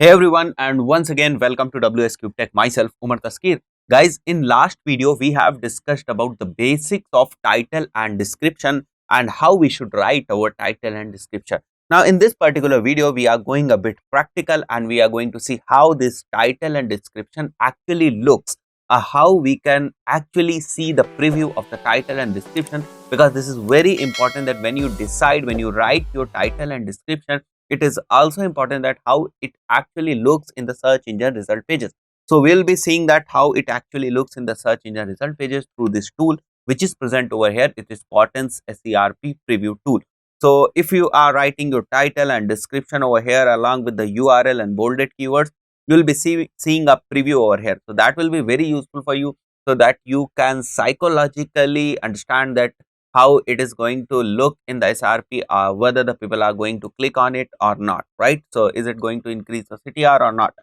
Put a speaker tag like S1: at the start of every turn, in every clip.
S1: Hey everyone, and once again welcome to WS Cube Tech. Myself Umar Taskir. Guys, in last video we have discussed about the basics of title and description and how we should write our title and description. Now in this particular video we are going a bit practical and we are going to see how this title and description actually looks, how we can actually see the preview of the title and description, because this is very important that when you write your title and description, it is also important that how it actually looks in the search engine result pages. So we'll be seeing that how it actually looks in the search engine result pages through this tool which is present over here. It is Potence SERP preview tool. So if you are writing your title and description over here along with the URL and bolded keywords, you will be seeing a preview over here. So that will be very useful for you, so that you can psychologically understand that how it is going to look in the SRP, whether the people are going to click on it or not, right? So is it going to increase the CTR or not?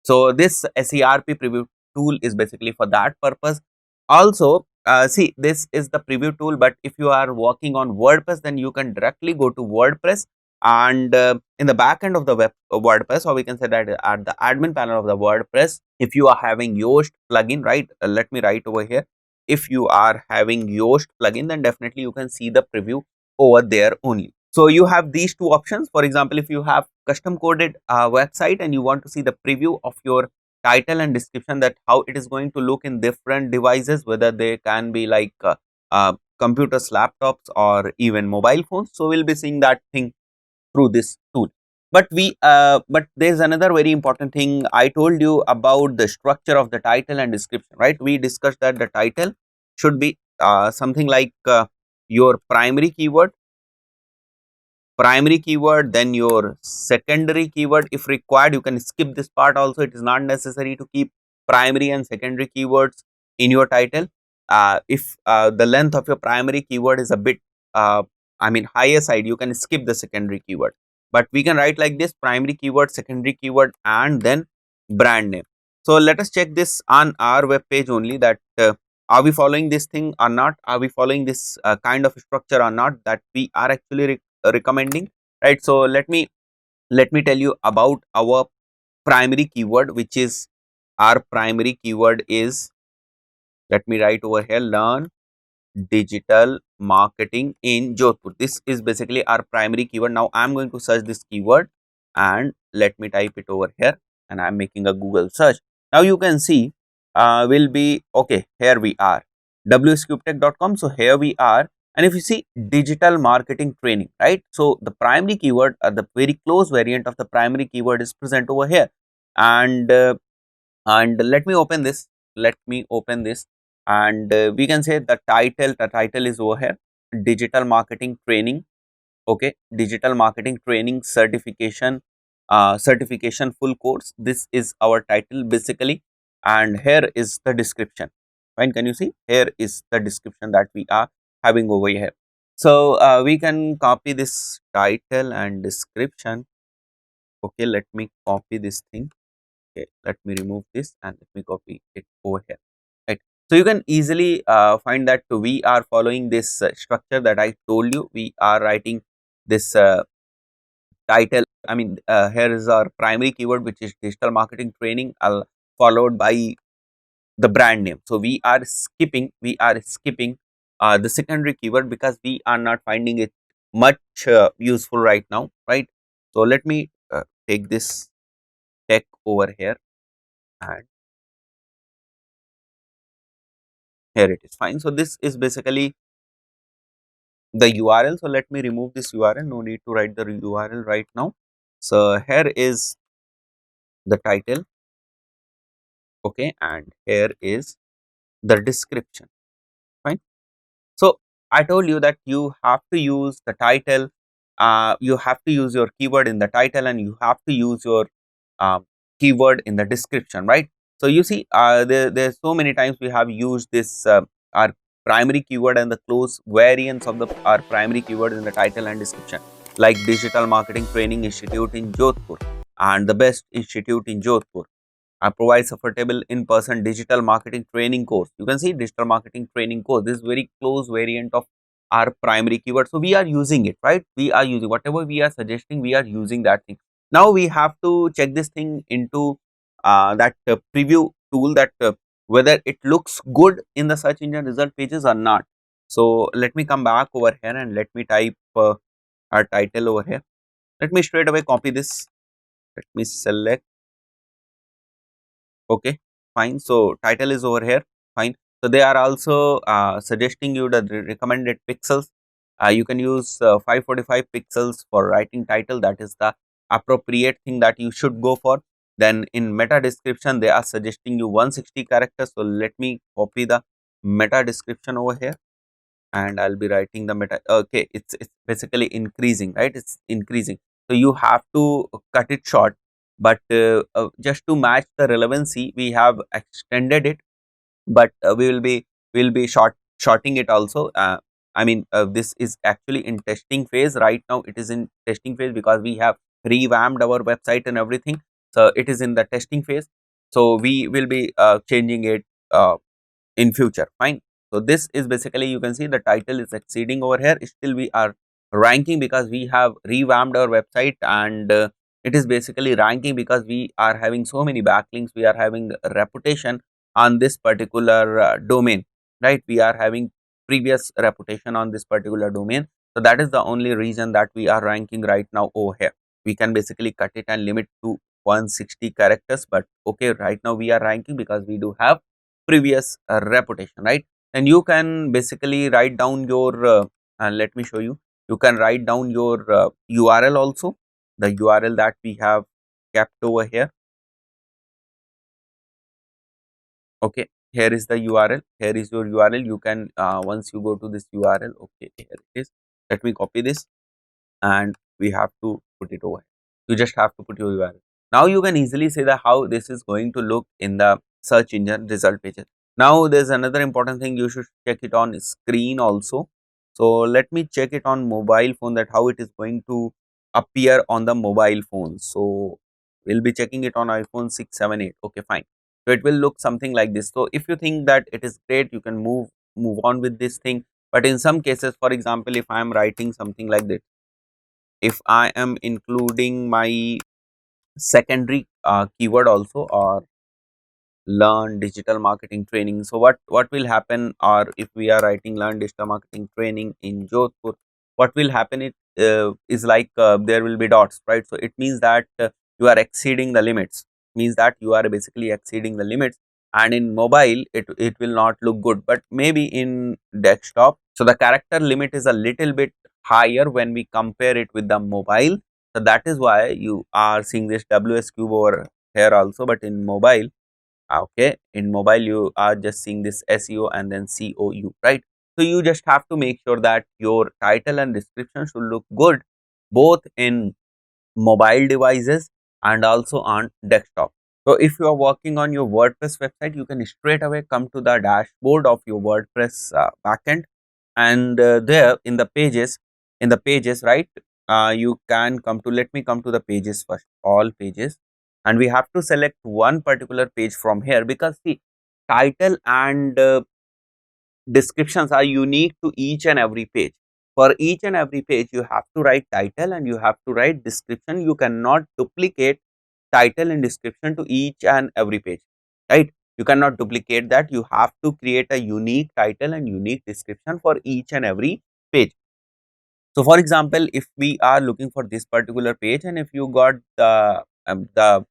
S1: So this SERP preview tool is basically for that purpose. Also, see, this is the preview tool, but if you are working on WordPress, then you can directly go to WordPress, and in the back end of the WordPress, or we can say that at the admin panel of the WordPress, if you are having Yoast plugin, right? Let me write over here. If you are having Yoast plugin, then definitely you can see the preview over there only. So you have these two options. For example, if you have custom coded website and you want to see the preview of your title and description, that how it is going to look in different devices, whether they can be like computers, laptops, or even mobile phones. So we'll be seeing that thing through this tool. But there's another very important thing. I told you about the structure of the title and description, right? We discussed that the title should be something like your primary keyword, then your secondary keyword. If required, you can skip this part also. It is not necessary to keep primary and secondary keywords in your title. If the length of your primary keyword is a bit higher side, you can skip the secondary keyword, but we can write like this: primary keyword, secondary keyword, and then brand name. So let us check this on our web page only, that are we following this thing or not, are we following this kind of structure or not, that we are actually recommending, right? So let me tell you about our primary keyword, which is our primary keyword is, let me write over here, learn digital marketing in Jodhpur. This is basically our primary keyword. Now I'm going to search this keyword and let me type it over here, and I'm making a Google search. Now you can see will be okay. Here we are, wscubetech.com. So here we are, and if you see digital marketing training, right? So the primary keyword, the very close variant of the primary keyword is present over here, and let me open this. Let me open this, and we can say the title is over here: digital marketing training. Okay, digital marketing training certification full course. This is our title basically, and here is the description. Fine, can you see? Here is the description that we are having over here. So we can copy this title and description. Okay, let me copy this thing. Okay, let me remove this and let me copy it over here, right? So you can easily find that we are following this structure that I told you. We are writing this title, here is our primary keyword, which is digital marketing training, followed by the brand name. So we are skipping the secondary keyword because we are not finding it much useful right now, right? So let me take this tech over here, and here it is. Fine. So this is basically the URL. So let me remove this URL. No need to write the URL right now. So here is the title. Okay, and here is the description. Fine. So I told you that you have to use the title. You have to use your keyword in the title, and you have to use your um, keyword in the description, right? So you see, there's so many times we have used this our primary keyword and the close variants of the our primary keyword in the title and description, like Digital Marketing Training Institute in Jodhpur and the best institute in Jodhpur. I provide affordable in-person digital marketing training course. You can see digital marketing training course. This is very close variant of our primary keyword. So we are using it, right? We are using whatever we are suggesting. We are using that thing. Now we have to check this thing into that preview tool, that whether it looks good in the search engine result pages or not. So let me come back over here and let me type our title over here. Let me straight away copy this. Let me select. Okay, fine. So title is over here. Fine. So they are also suggesting you the recommended pixels. You can use 545 pixels for writing title. That is the appropriate thing that you should go for. Then in meta description, they are suggesting you 160 characters. So let me copy the meta description over here, and I'll be writing the meta. Okay, it's basically increasing, right? It's increasing. So you have to cut it short, but just to match the relevancy, we have extended it, but we will be shorting it also. I mean, this is actually in testing phase right now. It is in testing phase because we have revamped our website and everything. So it is in the testing phase. So we will be changing it in future. Fine. So this is basically, you can see the title is exceeding over here. Still we are ranking because we have revamped our website, and it is basically ranking because we are having so many backlinks. We are having a reputation on this particular domain, right? We are having previous reputation on this particular domain. So that is the only reason that we are ranking right now over here. We can basically cut it and limit to 160 characters, but okay, right now we are ranking because we do have previous reputation, right? And you can basically write down your and let me show you. You can write down your URL also, the URL that we have kept over here. Okay, here is the URL. Here is your URL. You can once you go to this URL, okay, here it is. Let me copy this, and we have to put it over here. You just have to put your URL. Now you can easily see that how this is going to look in the search engine result pages. Now there's another important thing, you should check it on screen also. So let me check it on mobile phone, that how it is going to appear on the mobile phone. So we'll be checking it on iPhone 6, 7, 8. Okay, fine. So it will look something like this. So if you think that it is great, you can move on with this thing. But in some cases, for example, if I am writing something like this, if I am including my secondary keyword also, or learn digital marketing training. So what will happen, or if we are writing learn digital marketing training in Jodhpur, what will happen, it is like there will be dots, right? So it means that you are exceeding the limits, means that you are basically exceeding the limits. And in mobile it will not look good, but maybe in desktop, so the character limit is a little bit higher when we compare it with the mobile. So that is why you are seeing this WS cube over here also. But in mobile, okay, in mobile you are just seeing this SEO and then COU, right? So you just have to make sure that your title and description should look good both in mobile devices and also on desktop. So if you are working on your WordPress website, you can straight away come to the dashboard of your WordPress backend, and there in the pages, right? You can come to, let me come to the pages first, all pages, and we have to select one particular page from here, because see, title and descriptions are unique to each and every page. For each and every page you have to write title and you have to write description. You cannot duplicate title and description to each and every page, right? You cannot duplicate that. You have to create a unique title and unique description for each and every page. So for example, if we are looking for this particular page, and if you got the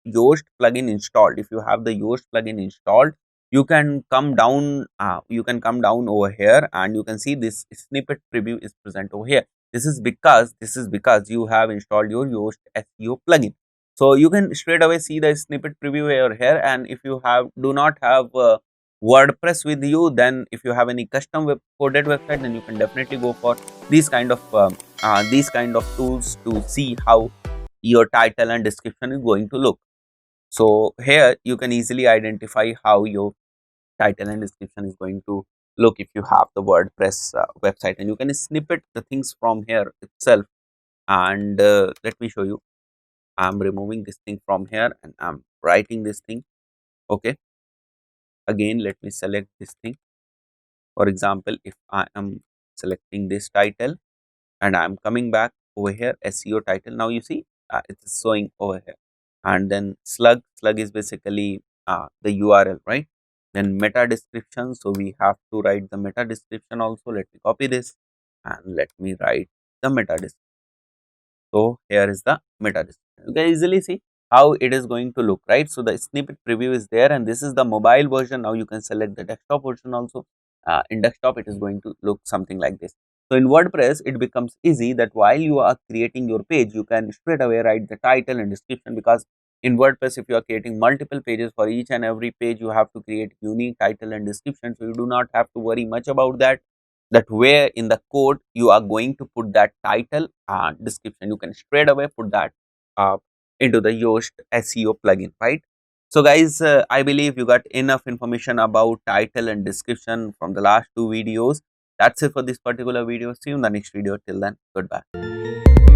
S1: Yoast plugin installed, if you have the Yoast plugin installed, you can come down. You can come down over here, and you can see this snippet preview is present over here. This is because you have installed your Yoast SEO plugin. So you can straight away see the snippet preview over here. And if you do not have WordPress with you, then if you have any custom coded website, then you can definitely go for these kind of tools to see how your title and description is going to look. So here you can easily identify how your title and description is going to look if you have the WordPress website, and you can snippet the things from here itself. And let me show you. I'm removing this thing from here and I'm writing this thing. Okay, again let me select this thing. For example, if I am selecting this title and I'm coming back over here, SEO title. Now you see it is showing over here. And then slug is basically the URL, right? Then meta description, so we have to write the meta description also. Let me copy this and let me write the meta description. So here is the meta description. You can easily see how it is going to look, right? So the snippet preview is there, and this is the mobile version. Now you can select the desktop version also. In desktop, it is going to look something like this. So in WordPress, it becomes easy that while you are creating your page, you can straight away write the title and description, because in WordPress, if you are creating multiple pages, for each and every page, you have to create unique title and description. So you do not have to worry much about that where in the code you are going to put that title and description. You can straight away put that uh, into the Yoast SEO plugin, right? So guys, I believe you got enough information about title and description from the last two videos. That's it for this particular video. See you in the next video. Till then, goodbye.